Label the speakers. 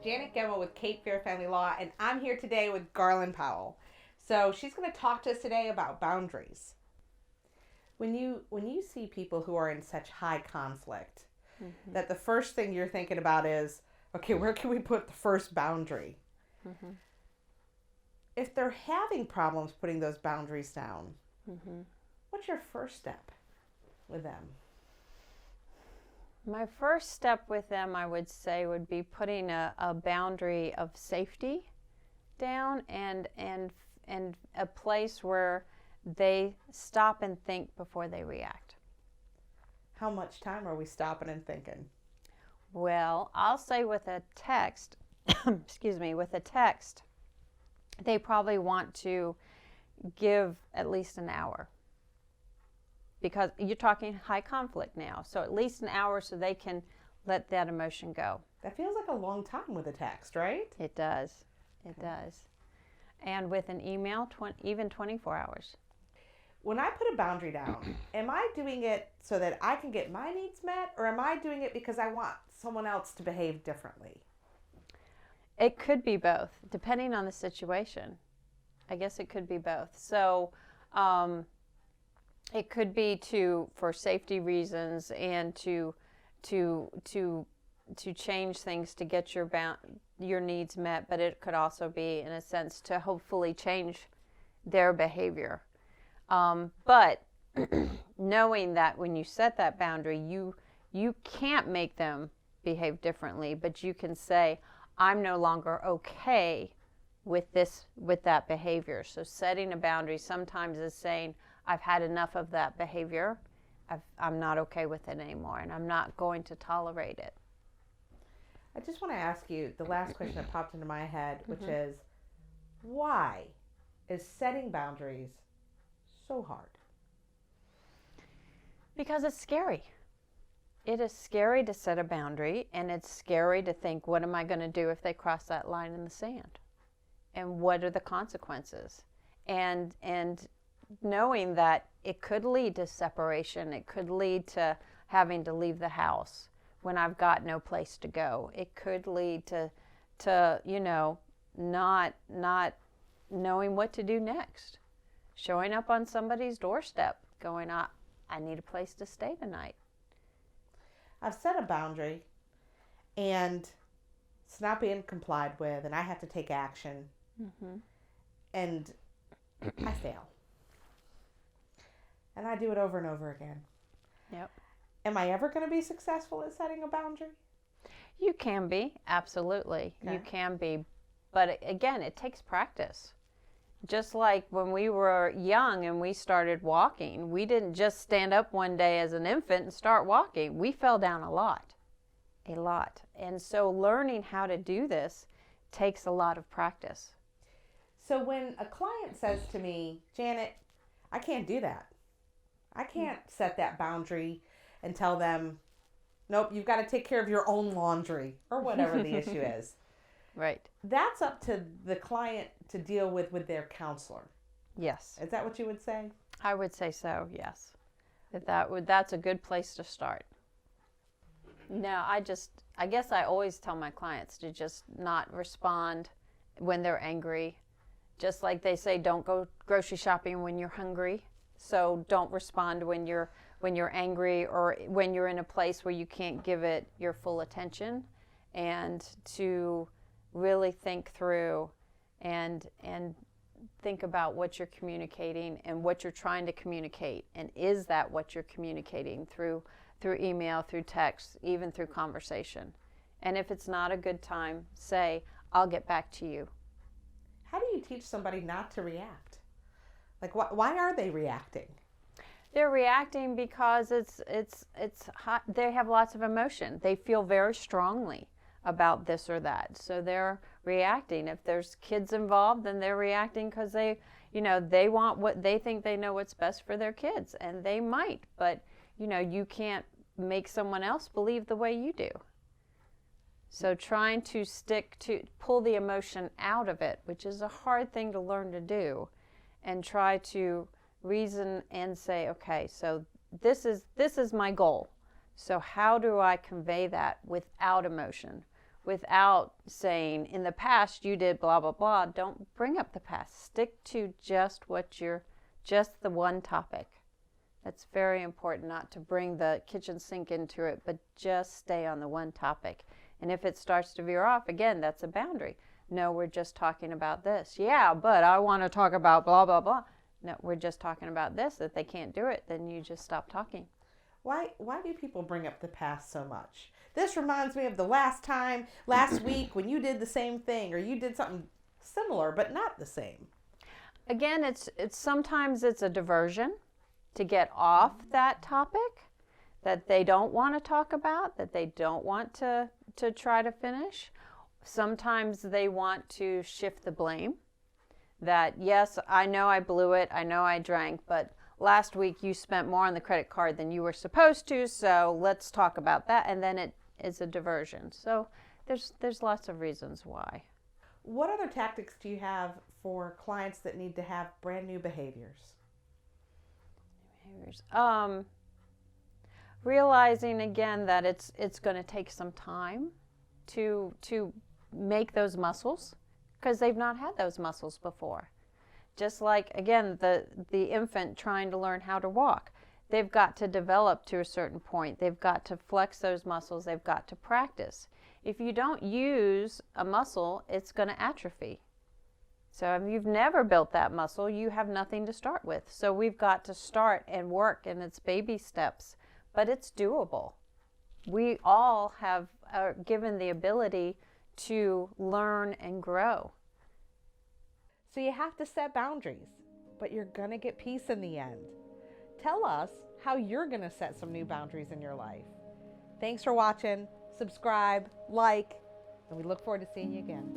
Speaker 1: Janet Gemmell with Cape Fear Family Law, and I'm here today with Garlande Powell. So she's going to talk to us today about boundaries. When you see people who are in such high conflict, that the first thing you're thinking about is, okay, where can we put the first boundary? If they're having problems putting those boundaries down, what's your first step with them?
Speaker 2: My first step with them, I would say, would be putting a boundary of safety down and a place where they stop and think before they react.
Speaker 1: How much time are we stopping and thinking?
Speaker 2: Well, I'll say with a text, with a text, they probably want to give at least an hour. Because you're talking high conflict now, so at least an hour so they can let that emotion go.
Speaker 1: That feels like a long time with a text, right?
Speaker 2: It does. It does. And with an email, even 24 hours.
Speaker 1: When I put a boundary down, am I doing it so that I can get my needs met, or am I doing it because I want someone else to behave differently?
Speaker 2: It could be both, depending on the situation. I guess it could be both. So, it could be for safety reasons and to change things to get your needs met, but it could also be, in a sense, to hopefully change their behavior. But knowing that when you set that boundary, you can't make them behave differently, but you can say, I'm no longer okay with that behavior. So setting a boundary sometimes is saying, I've had enough of that behavior. I'm not okay with it anymore, and I'm not going to tolerate it.
Speaker 1: I just want to ask you the last question that popped into my head, which is, why is setting boundaries so hard?
Speaker 2: Because it's scary. It is scary to set a boundary, and it's scary to think, what am I going to do if they cross that line in the sand? And what are the consequences? And knowing that it could lead to separation, it could lead to having to leave the house when I've got no place to go. It could lead to not knowing what to do next. Showing up on somebody's doorstep, going, I need a place to stay tonight.
Speaker 1: I've set a boundary, and it's not being complied with, and I have to take action, and I fail. And I do it over and over again.
Speaker 2: Yep.
Speaker 1: Am I ever going to be successful at setting a boundary?
Speaker 2: You can be, absolutely. Okay. You can be. But again, it takes practice. Just like when we were young and we started walking, we didn't just stand up one day as an infant and start walking. We fell down a lot. And so learning how to do this takes a lot of practice.
Speaker 1: So when a client says to me, Janet, I can't do that. I can't set that boundary and tell them, nope, you've got to take care of your own laundry, or whatever the issue is.
Speaker 2: Right.
Speaker 1: That's up to the client to deal with their counselor.
Speaker 2: Yes.
Speaker 1: Is that what you would say?
Speaker 2: I would say so, yes. That's a good place to start. No, I guess I always tell my clients to just not respond when they're angry. Just like they say, don't go grocery shopping when you're hungry. So don't respond when you're angry or when you're in a place where you can't give it your full attention, and to really think through and think about what you're communicating and what you're trying to communicate, and is that what you're communicating through email, through text, even through conversation. And if it's not a good time, say, I'll get back to you.
Speaker 1: How do you teach somebody not to react? Like, why are they reacting?
Speaker 2: They're reacting because it's hot. They have lots of emotion. They feel very strongly about this or that. So they're reacting. If there's kids involved, then they're reacting because they want what they think they know what's best for their kids, and they might, but you can't make someone else believe the way you do. So trying to pull the emotion out of it, which is a hard thing to learn to do, and try to reason and say, okay, so this is my goal. So how do I convey that without emotion, without saying, in the past you did blah, blah, blah. Don't bring up the past. Stick to just just the one topic. That's very important, not to bring the kitchen sink into it, but just stay on the one topic. And if it starts to veer off, again, that's a boundary. No, we're just talking about this. Yeah, but I want to talk about blah, blah, blah. No, we're just talking about this. If they can't do it, then you just stop talking.
Speaker 1: Why do people bring up the past so much? This reminds me of the last week when you did the same thing, or you did something similar but not the same.
Speaker 2: Again, it's sometimes it's a diversion to get off that topic that they don't want to talk about, that they don't want to try to finish. Sometimes they want to shift the blame. That, yes, I know I blew it, I know I drank, but last week you spent more on the credit card than you were supposed to, so let's talk about that. And then it is a diversion. So there's lots of reasons why.
Speaker 1: What other tactics do you have for clients that need to have brand new behaviors?
Speaker 2: Realizing again that it's going to take some time to make those muscles, because they've not had those muscles before. Just like, again, the infant trying to learn how to walk. They've got to develop to a certain point. They've got to flex those muscles. They've got to practice. If you don't use a muscle, it's going to atrophy. So if you've never built that muscle, you have nothing to start with. So we've got to start and work, and it's baby steps, but it's doable. We all are given the ability to learn and grow.
Speaker 1: So you have to set boundaries, but you're going to get peace in the end. Tell us how you're going to set some new boundaries in your life. Thanks for watching. Subscribe, like, and we look forward to seeing you again.